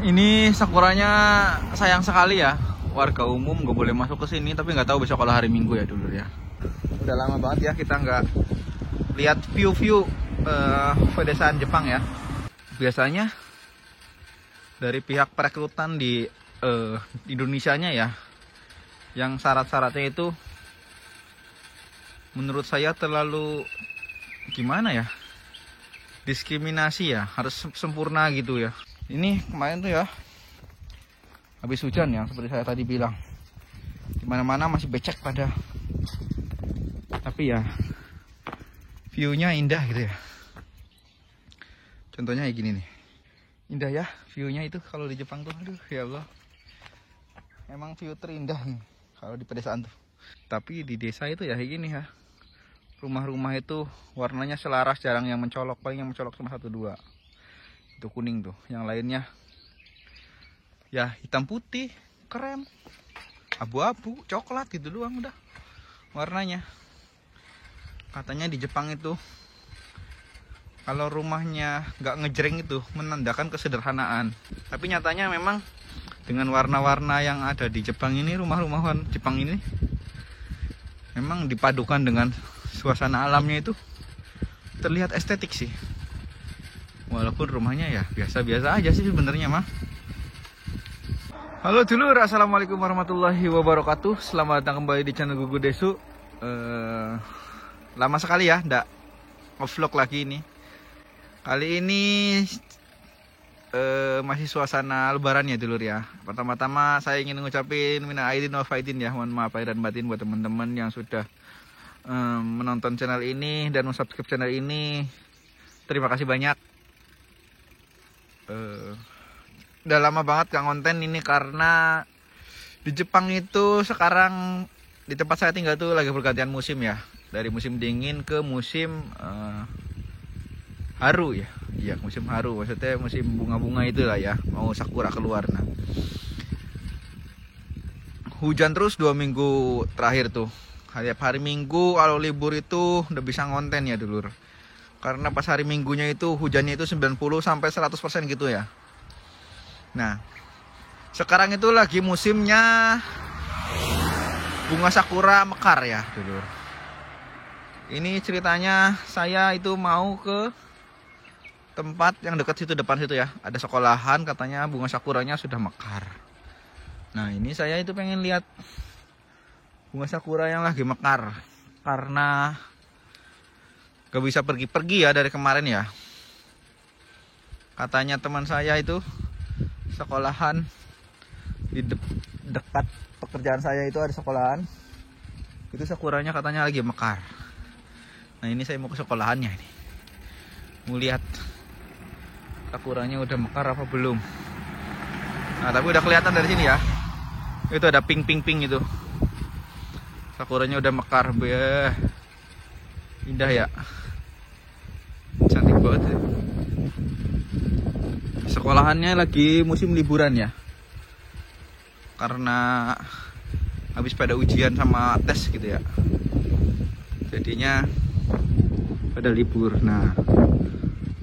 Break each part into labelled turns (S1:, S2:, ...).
S1: Ini sakuranya sayang sekali ya. Warga umum nggak boleh masuk ke sini, tapi nggak tahu besok kalau hari Minggu ya dulu ya. Udah lama banget ya kita nggak lihat view-view pedesaan Jepang ya. Biasanya dari pihak perekrutan di Indonesianya ya, yang syarat-syaratnya itu menurut saya terlalu gimana ya, diskriminasi ya, harus sempurna gitu ya. Ini kemarin tuh ya habis hujan ya, seperti saya tadi bilang, dimana-mana masih becek pada, tapi ya viewnya indah gitu ya. Contohnya kayak gini nih, indah ya viewnya itu kalau di Jepang tuh. Aduh ya Allah, emang view terindah nih kalau di pedesaan tuh. Tapi di desa itu ya kayak gini ya, rumah-rumah itu warnanya selaras, jarang yang mencolok, paling yang mencolok cuma 1-2 itu kuning tuh, yang lainnya ya hitam putih, krem, abu-abu, coklat gitu doang udah warnanya. Katanya di Jepang itu kalau rumahnya nggak ngejreng itu menandakan kesederhanaan. Tapi nyatanya memang dengan warna-warna yang ada di Jepang ini, rumah-rumah Jepang ini memang dipadukan dengan suasana alamnya itu terlihat estetik sih. Walaupun rumahnya ya biasa-biasa aja sih sebenarnya mah. Halo dulur, assalamualaikum warahmatullahi wabarakatuh. Selamat datang kembali di channel Gugu Desu. Lama sekali ya ndak nge-vlog lagi ini. Kali ini masih suasana lebaran ya dulur ya. Pertama-tama saya ingin ngucapin minal aidin wal faizin ya. Mohon maaf lahir dan batin buat teman-teman yang sudah menonton channel ini dan subscribe channel ini. Terima kasih banyak. Udah lama banget gak konten ini karena di Jepang itu sekarang di tempat saya tinggal tuh lagi pergantian musim ya, dari musim dingin ke musim haru ya. Iya, musim haru, maksudnya musim bunga-bunga itulah ya, mau sakura keluar. Nah, hujan terus 2 minggu terakhir tuh. Hari Minggu kalau libur itu udah bisa ngonten ya dulur. Karena pas hari Minggunya itu hujannya itu 90 sampai 100% gitu ya. Nah, sekarang itu lagi musimnya bunga sakura mekar ya dulur. Ini ceritanya saya itu mau ke tempat yang dekat situ, depan situ ya. Ada sekolahan, katanya bunga sakuranya sudah mekar. Nah, ini saya itu pengen lihat bunga sakura yang lagi mekar, karena gak bisa pergi-pergi ya dari kemarin ya. Katanya teman saya itu sekolahan di dekat pekerjaan saya itu ada sekolahan, itu sakuranya katanya lagi mekar. Nah, ini saya mau ke sekolahannya ini, mau lihat sakuranya udah mekar apa belum. Nah, tapi udah kelihatan dari sini ya, itu ada pink itu, sakuranya udah mekar. Indah ya, cantik banget ya. Sekolahannya lagi musim liburan ya, karena habis pada ujian sama tes gitu ya, jadinya pada libur. Nah,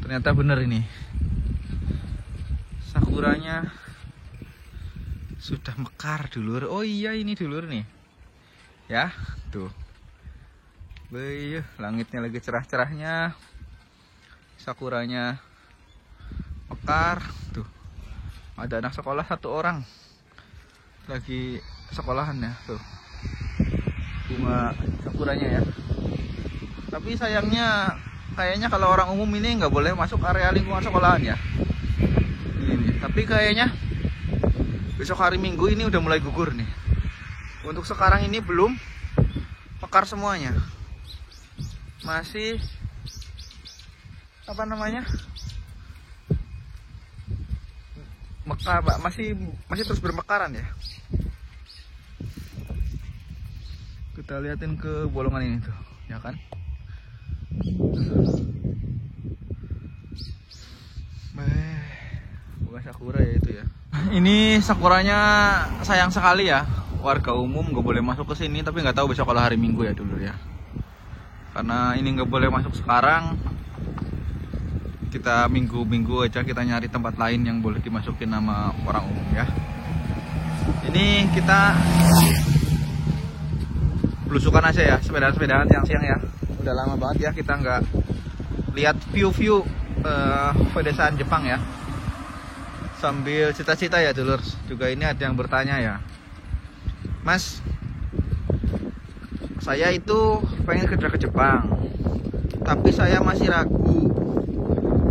S1: ternyata bener ini, sakuranya sudah mekar dulur. Oh iya, ini dulur nih ya, tuh. Langitnya lagi cerah-cerahnya, sakuranya mekar tuh. Ada anak sekolah 1 orang lagi sekolahan ya tuh, bunga sakuranya ya. Tapi sayangnya kayaknya kalau orang umum ini nggak boleh masuk area lingkungan sekolahan ya ini. Tapi kayaknya besok hari Minggu ini udah mulai gugur nih. Untuk sekarang ini belum mekar semuanya, masih apa namanya, mekar, masih terus bermekaran ya. Kita liatin ke bolongan ini tuh ya kan. Bukan sakura ya itu ya. Ini sakuranya sayang sekali ya, warga umum nggak boleh masuk ke sini, tapi nggak tahu besok kalau hari Minggu ya dulu ya. Karena ini nggak boleh masuk sekarang, kita minggu-minggu aja kita nyari tempat lain yang boleh dimasukin nama orang umum ya. Ini kita belusukan aja ya, sepeda-sepedaan siang-siang ya. Udah lama banget ya kita nggak lihat view-view pedesaan Jepang ya. Sambil cita-cita ya dulur. Juga ini ada yang bertanya ya, Mas, saya itu pengen kerja ke Jepang, tapi saya masih ragu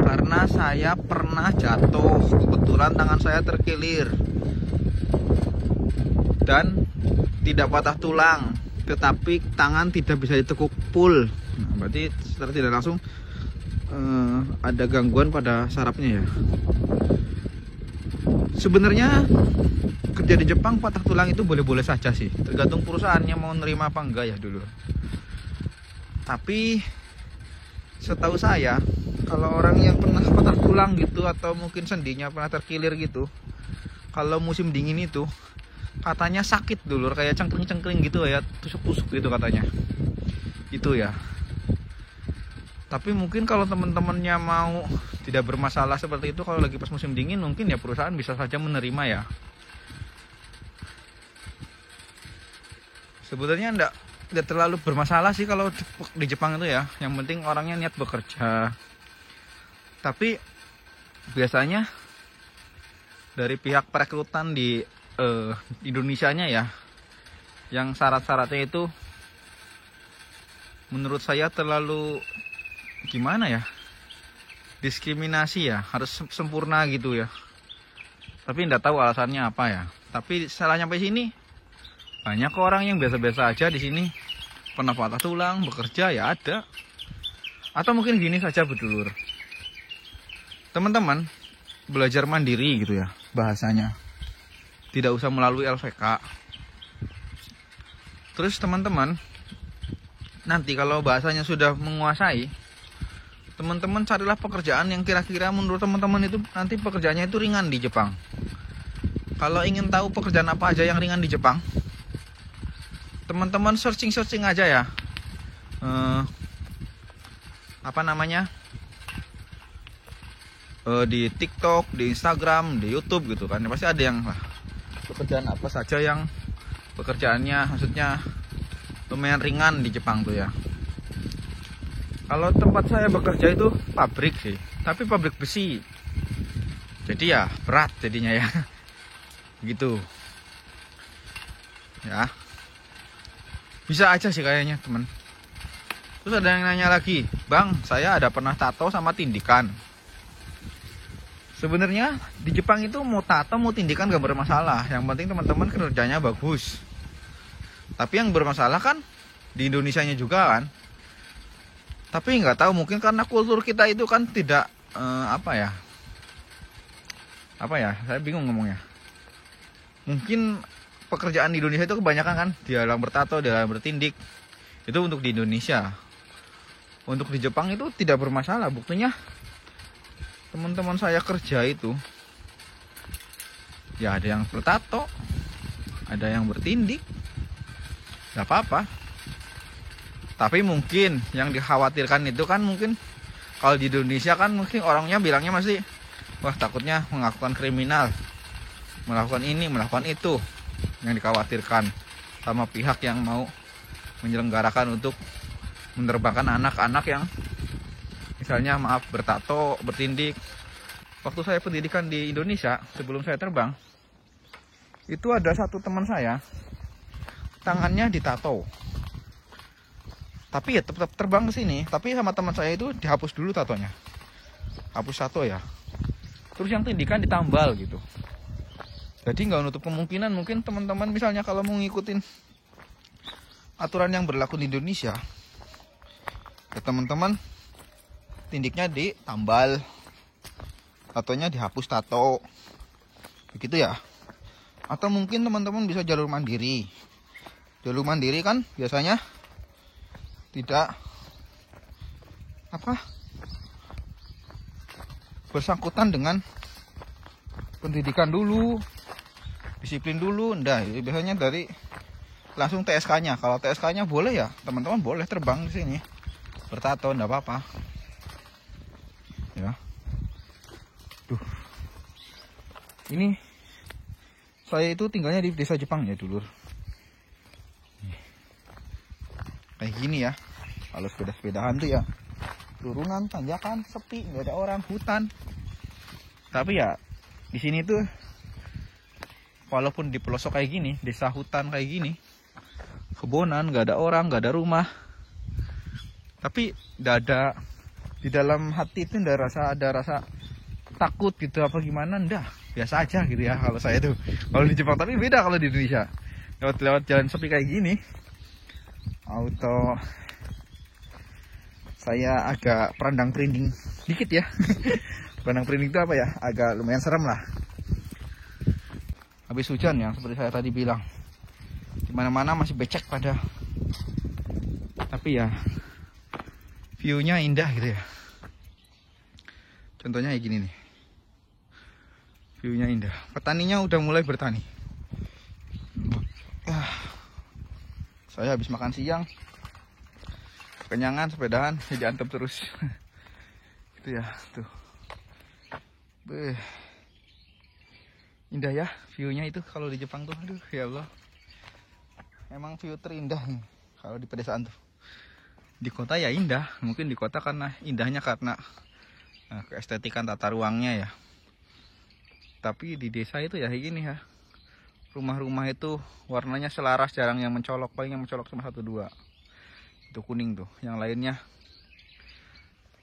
S1: karena saya pernah jatuh, kebetulan tangan saya terkilir dan tidak patah tulang, tetapi tangan tidak bisa ditekuk full. Nah, berarti secara tidak langsung ada gangguan pada sarafnya ya. Sebenarnya kerja di Jepang patah tulang itu boleh-boleh saja sih, tergantung perusahaannya mau nerima apa enggak ya dulu. Tapi setahu saya, kalau orang yang pernah patah tulang gitu atau mungkin sendinya pernah terkilir gitu, kalau musim dingin itu katanya sakit dulur, kayak cengkring-cengkring gitu ya, tusuk-tusuk gitu katanya. Itu ya. Tapi mungkin kalau teman-temannya mau tidak bermasalah seperti itu, kalau lagi pas musim dingin mungkin ya perusahaan bisa saja menerima ya. Sebetulnya enggak terlalu bermasalah sih kalau di Jepang itu ya. Yang penting orangnya niat bekerja. Tapi biasanya dari pihak perekrutan di Indonesianya ya, yang syarat-syaratnya itu menurut saya terlalu gimana ya, diskriminasi ya, harus sempurna gitu ya. Tapi enggak tahu alasannya apa ya. Tapi setelah nyampe sini banyak orang yang biasa-biasa aja di sini, pernah patah tulang, bekerja ya ada. Atau mungkin gini saja bedulur, teman-teman belajar mandiri gitu ya bahasanya, tidak usah melalui LVK. Terus teman-teman nanti kalau bahasanya sudah menguasai, teman-teman carilah pekerjaan yang kira-kira menurut teman-teman itu nanti pekerjaannya itu ringan di Jepang. Kalau ingin tahu pekerjaan apa aja yang ringan di Jepang, teman-teman searching aja ya, apa namanya, di TikTok, di Instagram, di YouTube gitu kan, pasti ada yang lah pekerjaan apa saja yang pekerjaannya maksudnya lumayan ringan di Jepang tuh ya. Kalau tempat saya bekerja itu pabrik sih, tapi pabrik besi, jadi ya berat jadinya ya gitu ya. Bisa aja sih kayaknya teman. Terus ada yang nanya lagi, Bang, saya ada pernah tato sama tindikan. Sebenarnya di Jepang itu mau tato mau tindikan gak bermasalah, yang penting teman-teman kerjanya bagus. Tapi yang bermasalah kan di Indonesianya juga kan. Tapi nggak tahu, mungkin karena kultur kita itu kan tidak apa ya, saya bingung ngomongnya. Mungkin pekerjaan di Indonesia itu kebanyakan kan dialang bertato, dialang bertindik. Itu untuk di Indonesia. Untuk di Jepang itu tidak bermasalah. Buktinya teman-teman saya kerja itu ya ada yang bertato, ada yang bertindik, nggak apa-apa. Tapi mungkin yang dikhawatirkan itu kan mungkin kalau di Indonesia kan mungkin orangnya bilangnya masih, wah takutnya melakukan kriminal, melakukan ini, melakukan itu. Yang dikhawatirkan sama pihak yang mau menyelenggarakan untuk menerbangkan anak-anak yang misalnya maaf bertato, bertindik. Waktu saya pendidikan di Indonesia sebelum saya terbang, itu ada satu teman saya tangannya ditato, tapi ya tetap terbang ke sini. Tapi sama teman saya itu dihapus dulu tatonya, hapus tato ya, terus yang tindikan ditambal gitu. Jadi nggak nutup kemungkinan mungkin teman-teman misalnya kalau mau ngikutin aturan yang berlaku di Indonesia, ya teman-teman tindiknya ditambal, tatonya dihapus tato, begitu ya. Atau mungkin teman-teman bisa jalur mandiri. Jalur mandiri kan biasanya tidak bersangkutan dengan pendidikan dulu, disiplin dulu. Nah, biasanya dari langsung TSK-nya. Kalau TSK-nya boleh ya, teman-teman boleh terbang di sini bertato, enggak apa-apa. Ya. Ini saya itu tinggalnya di desa Jepang ya dulur. Kayak gini ya. Kalau sepeda-sepedahan tuh ya turunan, tanjakan, sepi, nggak ada orang, hutan. Tapi ya di sini tuh walaupun di pelosok kayak gini, desa hutan kayak gini, kebonan, nggak ada orang, nggak ada rumah, tapi nggak ada, di dalam hati itu nggak ada rasa takut gitu apa gimana, ndak, biasa aja gitu ya kalau saya tuh. Kalau di Jepang, tapi beda kalau di Indonesia. Lewat jalan sepi kayak gini, auto saya agak perandang-perinding dikit ya. Perandang-perinding itu apa ya? Agak lumayan serem lah. Habis hujan ya, seperti saya tadi bilang, dimana-mana masih becek pada. Tapi ya view-nya indah gitu ya. Contohnya kayak gini nih. View-nya indah. Petaninya udah mulai bertani. Saya habis makan siang, kenyangan, sepedahan, diantep terus. Itu ya, tuh. Beuh. Indah ya view-nya itu kalau di Jepang tuh. Aduh ya Allah. Emang view terindah nih kalau di pedesaan tuh. Di kota ya indah, mungkin di kota karena indahnya karena keestetikan tata ruangnya ya. Tapi di desa itu ya kayak gini ya. Rumah-rumah itu warnanya selaras, jarang yang mencolok, paling yang mencolok cuma 1-2. Itu kuning tuh, yang lainnya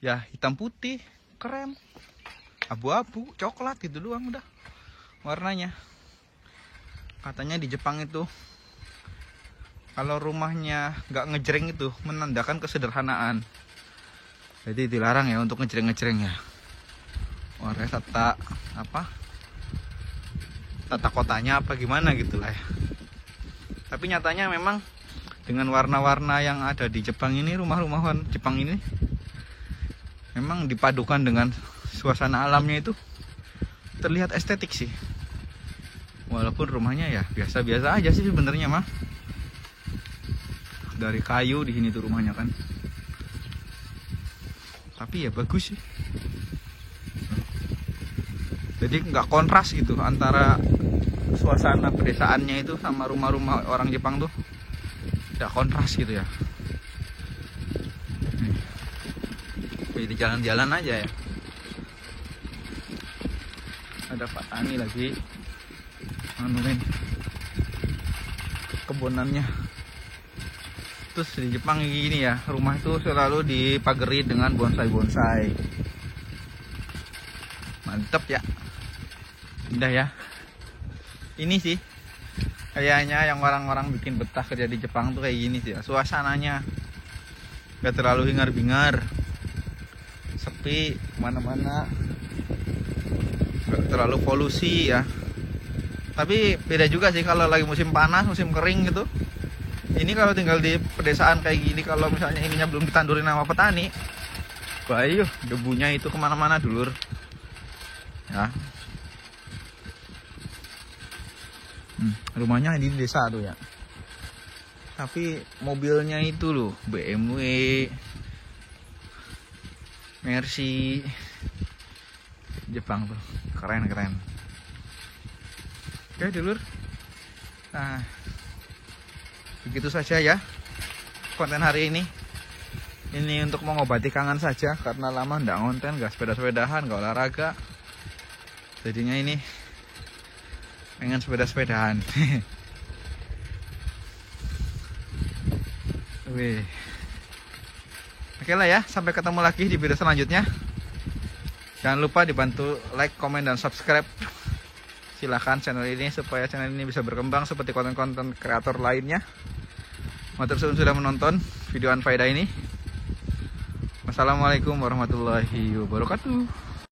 S1: ya hitam putih, krem, abu-abu, coklat gitu doang udah warnanya. Katanya di Jepang itu kalau rumahnya nggak ngejreng itu menandakan kesederhanaan. Jadi dilarang ya untuk ngejreng-ngejreng ya. Warnanya tata kotanya apa gimana gitu lah ya. Tapi nyatanya memang dengan warna-warna yang ada di Jepang ini, rumah-rumah Jepang ini memang dipadukan dengan suasana alamnya itu terlihat estetik sih. Walaupun rumahnya ya biasa-biasa aja sih sebenarnya mah. Dari kayu di sini tuh rumahnya kan. Tapi ya bagus sih. Jadi nggak kontras gitu antara suasana pedesaannya itu sama rumah-rumah orang Jepang tuh. Nggak kontras gitu ya. Jadi jalan-jalan aja ya. Ada Pak Tani lagi manuin kebunannya. Terus di Jepang gini ya, rumah itu selalu dipagari dengan bonsai-bonsai. Mantep ya, indah ya. Ini sih kayaknya yang orang-orang bikin betah kerja di Jepang tuh kayak gini sih ya. Suasananya gak terlalu hingar-bingar, sepi mana-mana, gak terlalu polusi ya. Tapi beda juga sih kalau lagi musim panas, musim kering gitu. Ini kalau tinggal di pedesaan kayak gini, kalau misalnya ininya belum ditandurin sama petani, bahaya, debunya itu kemana-mana dulur ya. Rumahnya di desa tuh ya. Tapi mobilnya itu loh BMW, Mercy, Jepang tuh keren-keren. Oke dulur, nah begitu saja ya konten hari ini. Ini untuk mengobati kangen saja, karena lama ndak ngonten, gak sepeda-sepedahan, gak olahraga. Jadinya ini pengen sepeda-sepedahan. Wih. Oke lah ya, sampai ketemu lagi di video selanjutnya. Jangan lupa dibantu like, komen, dan subscribe. Silahkan channel ini supaya channel ini bisa berkembang seperti konten-konten kreator lainnya. Matur suwun sudah menonton video Anfaedah ini. Wassalamualaikum warahmatullahi wabarakatuh.